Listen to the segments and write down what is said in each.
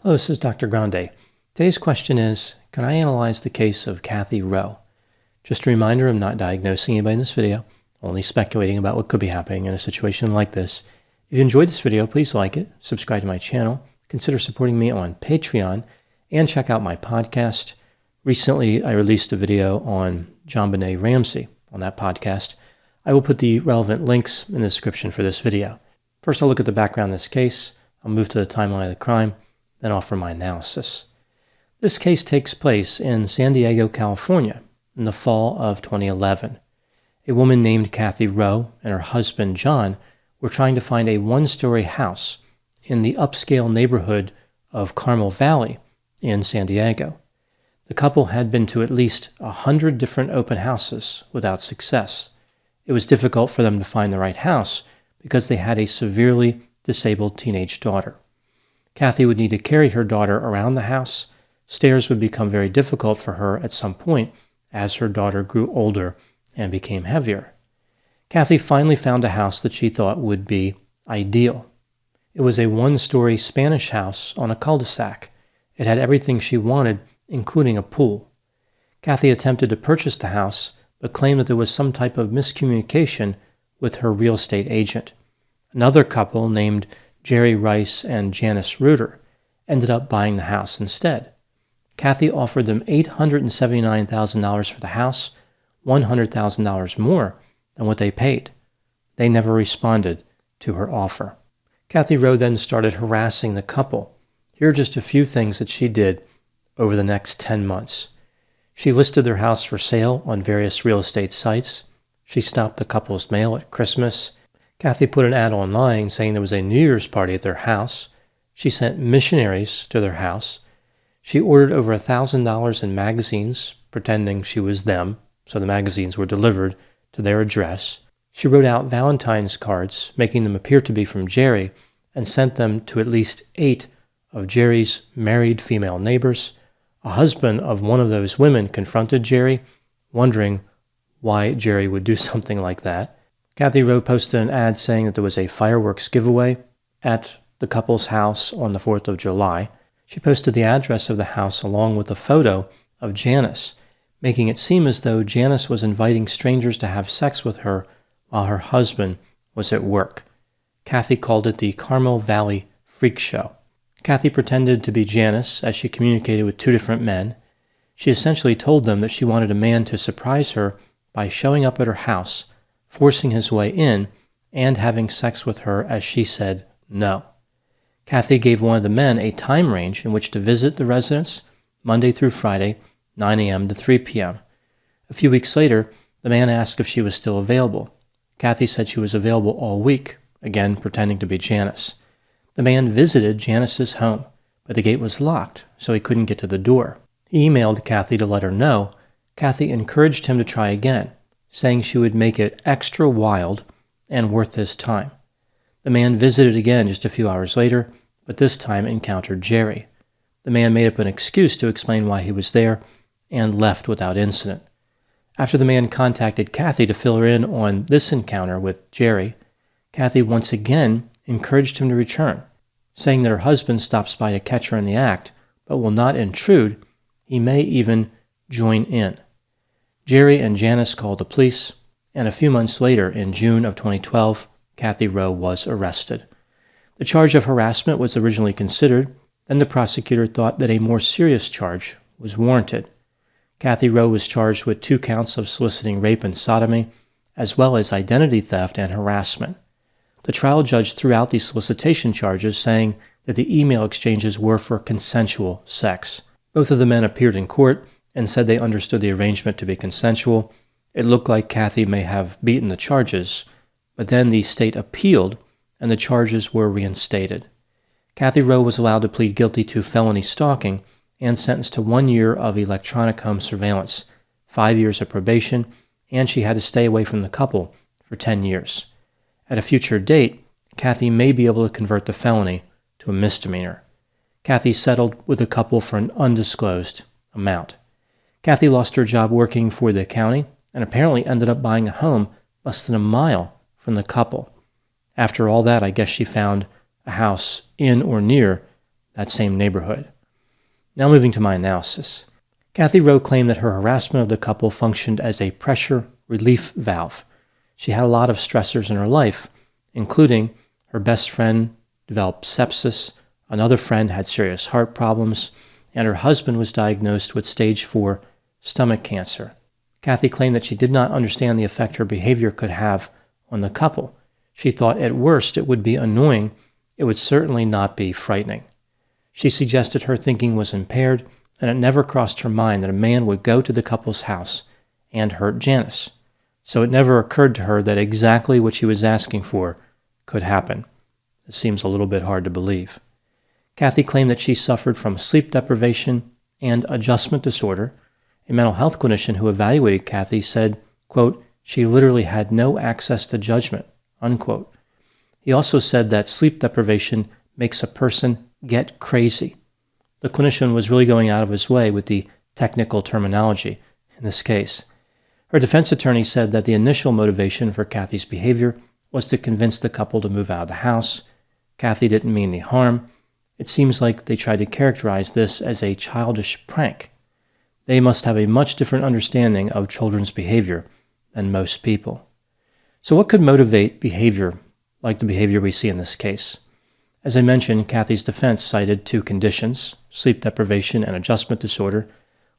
Hello, this is Dr. Grande. Today's question is, can I analyze the case of Kathy Rowe? Just a reminder, I'm not diagnosing anybody in this video, only speculating about what could be happening in a situation like this. If you enjoyed this video, please like it, subscribe to my channel, consider supporting me on Patreon, and check out my podcast. Recently, I released a video on JonBenet Ramsey on that podcast. I will put the relevant links in the description for this video. First, I'll look at the background of this case. I'll move to the timeline of the crime, then offer my analysis. This case takes place in San Diego, California, in the fall of 2011. A woman named Kathy Rowe and her husband, John, were trying to find a one-story house in the upscale neighborhood of Carmel Valley in San Diego. The couple had been to at least 100 different open houses without success. It was difficult for them to find the right house because they had a severely disabled teenage daughter. Kathy would need to carry her daughter around the house. Stairs would become very difficult for her at some point as her daughter grew older and became heavier. Kathy finally found a house that she thought would be ideal. It was a one-story Spanish house on a cul-de-sac. It had everything she wanted, including a pool. Kathy attempted to purchase the house, but claimed that there was some type of miscommunication with her real estate agent. Another couple named Jerry Rice and Janice Reuter ended up buying the house instead. Kathy offered them $879,000 for the house, $100,000 more than what they paid. They never responded to her offer. Kathy Rowe then started harassing the couple. Here are just a few things that she did over the next 10 months. She listed their house for sale on various real estate sites. She stopped the couple's mail at Christmas. Kathy put an ad online saying there was a New Year's party at their house. She sent missionaries to their house. She ordered over $1,000 in magazines, pretending she was them, so the magazines were delivered to their address. She wrote out Valentine's cards, making them appear to be from Jerry, and sent them to at least 8 of Jerry's married female neighbors. A husband of one of those women confronted Jerry, wondering why Jerry would do something like that. Kathy Rowe posted an ad saying that there was a fireworks giveaway at the couple's house on the 4th of July. She posted the address of the house along with a photo of Janice, making it seem as though Janice was inviting strangers to have sex with her while her husband was at work. Kathy called it the Carmel Valley Freak Show. Kathy pretended to be Janice as she communicated with 2 different men. She essentially told them that she wanted a man to surprise her by showing up at her house, forcing his way in, and having sex with her as she said no. Kathy gave one of the men a time range in which to visit the residence, Monday through Friday, 9 a.m. to 3 p.m. A few weeks later, the man asked if she was still available. Kathy said she was available all week, again pretending to be Janice. The man visited Janice's home, but the gate was locked, so he couldn't get to the door. He emailed Kathy to let her know. Kathy encouraged him to try again, saying she would make it extra wild and worth his time. The man visited again just a few hours later, but this time encountered Jerry. The man made up an excuse to explain why he was there and left without incident. After the man contacted Kathy to fill her in on this encounter with Jerry, Kathy once again encouraged him to return, saying that her husband stops by to catch her in the act, but will not intrude. He may even join in. Jerry and Janice called the police, and a few months later, in June of 2012, Kathy Rowe was arrested. The charge of harassment was originally considered, then the prosecutor thought that a more serious charge was warranted. Kathy Rowe was charged with 2 counts of soliciting rape and sodomy, as well as identity theft and harassment. The trial judge threw out the solicitation charges, saying that the email exchanges were for consensual sex. Both of the men appeared in court and said they understood the arrangement to be consensual. It looked like Kathy may have beaten the charges, but then the state appealed and the charges were reinstated. Kathy Rowe was allowed to plead guilty to felony stalking and sentenced to 1 year of electronic home surveillance, 5 years of probation, and she had to stay away from the couple for 10 years. At a future date, Kathy may be able to convert the felony to a misdemeanor. Kathy settled with the couple for an undisclosed amount. Kathy lost her job working for the county and apparently ended up buying a home less than a mile from the couple. After all that, I guess she found a house in or near that same neighborhood. Now moving to my analysis. Kathy Rowe claimed that her harassment of the couple functioned as a pressure relief valve. She had a lot of stressors in her life, including her best friend developed sepsis, another friend had serious heart problems, and her husband was diagnosed with stage 4 stomach cancer. Kathy claimed that she did not understand the effect her behavior could have on the couple. She thought at worst it would be annoying, it would certainly not be frightening. She suggested her thinking was impaired, and it never crossed her mind that a man would go to the couple's house and hurt Janice. So it never occurred to her that exactly what she was asking for could happen. It seems a little bit hard to believe. Kathy claimed that she suffered from sleep deprivation and adjustment disorder. A mental health clinician who evaluated Kathy said, quote, she literally had no access to judgment, unquote. He also said that sleep deprivation makes a person get crazy. The clinician was really going out of his way with the technical terminology in this case. Her defense attorney said that the initial motivation for Kathy's behavior was to convince the couple to move out of the house. Kathy didn't mean any harm. It seems like they tried to characterize this as a childish prank. They must have a much different understanding of children's behavior than most people. So what could motivate behavior like the behavior we see in this case? As I mentioned, Kathy's defense cited 2 conditions, sleep deprivation and adjustment disorder.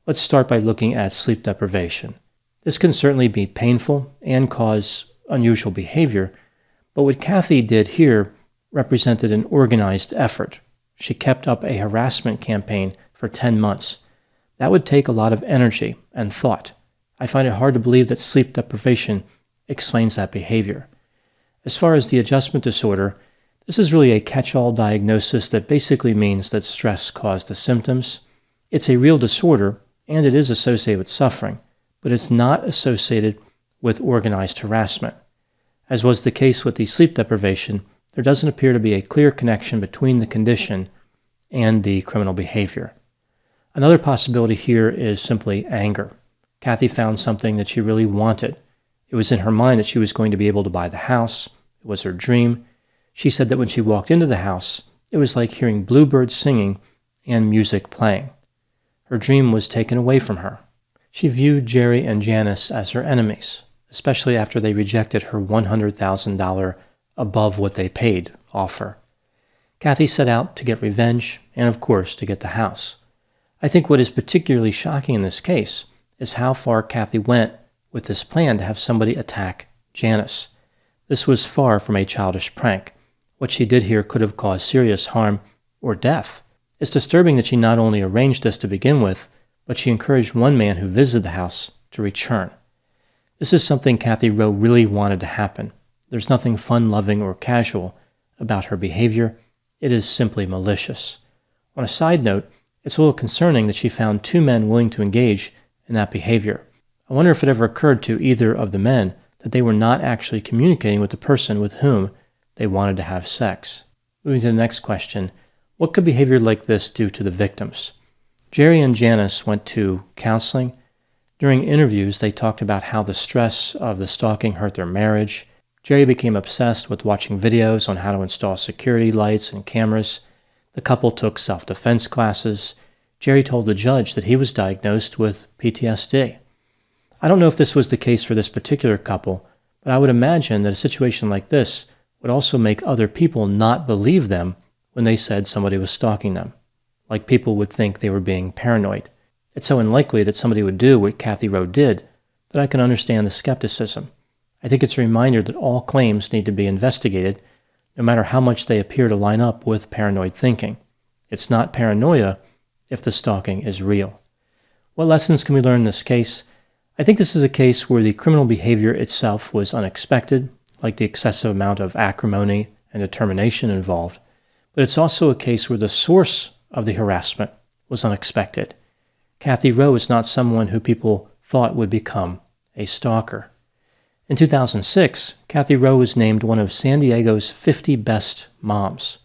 Let's start by looking at sleep deprivation. This can certainly be painful and cause unusual behavior, but what Kathy did here represented an organized effort. She kept up a harassment campaign for 10 months. That would take a lot of energy and thought. I find it hard to believe that sleep deprivation explains that behavior. As far as the adjustment disorder, this is really a catch-all diagnosis that basically means that stress caused the symptoms. It's a real disorder, and it is associated with suffering, but it's not associated with organized harassment. As was the case with the sleep deprivation, there doesn't appear to be a clear connection between the condition and the criminal behavior. Another possibility here is simply anger. Kathy found something that she really wanted. It was in her mind that she was going to be able to buy the house. It was her dream. She said that when she walked into the house, it was like hearing bluebirds singing and music playing. Her dream was taken away from her. She viewed Jerry and Janice as her enemies, especially after they rejected her $100,000 above what they paid offer. Kathy set out to get revenge and, of course, to get the house. I think what is particularly shocking in this case is how far Kathy went with this plan to have somebody attack Janice. This was far from a childish prank. What she did here could have caused serious harm or death. It's disturbing that she not only arranged this to begin with, but she encouraged one man who visited the house to return. This is something Kathy Rowe really wanted to happen. There's nothing fun-loving or casual about her behavior. It is simply malicious. On a side note, it's a little concerning that she found 2 men willing to engage in that behavior. I wonder if it ever occurred to either of the men that they were not actually communicating with the person with whom they wanted to have sex. Moving to the next question, what could behavior like this do to the victims? Jerry and Janice went to counseling. During interviews, they talked about how the stress of the stalking hurt their marriage. Jerry became obsessed with watching videos on how to install security lights and cameras. The couple took self-defense classes. Jerry told the judge that he was diagnosed with PTSD. I don't know if this was the case for this particular couple, but I would imagine that a situation like this would also make other people not believe them when they said somebody was stalking them. Like people would think they were being paranoid. It's so unlikely that somebody would do what Kathy Rowe did that I can understand the skepticism. I think it's a reminder that all claims need to be investigated, no matter how much they appear to line up with paranoid thinking. It's not paranoia if the stalking is real. What lessons can we learn in this case? I think this is a case where the criminal behavior itself was unexpected, like the excessive amount of acrimony and determination involved, but it's also a case where the source of the harassment was unexpected. Kathy Rowe is not someone who people thought would become a stalker. In 2006, Kathy Rowe was named one of San Diego's 50 best moms.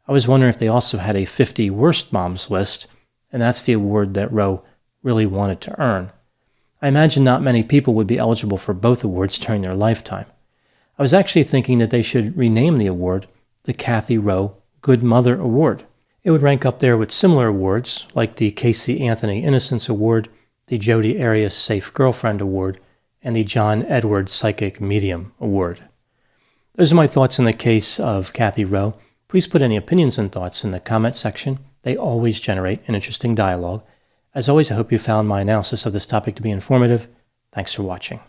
I was wondering if they also had a 50 worst moms list, and that's the award that Rowe really wanted to earn. I imagine not many people would be eligible for both awards during their lifetime. I was actually thinking that they should rename the award the Kathy Rowe Good Mother Award. It would rank up there with similar awards like the Casey Anthony Innocence Award, the Jodi Arias Safe Girlfriend Award, and the John Edwards Psychic Medium Award. Those are my thoughts in the case of Kathy Rowe. Please put any opinions and thoughts in the comment section. They always generate an interesting dialogue. As always, I hope you found my analysis of this topic to be informative. Thanks for watching.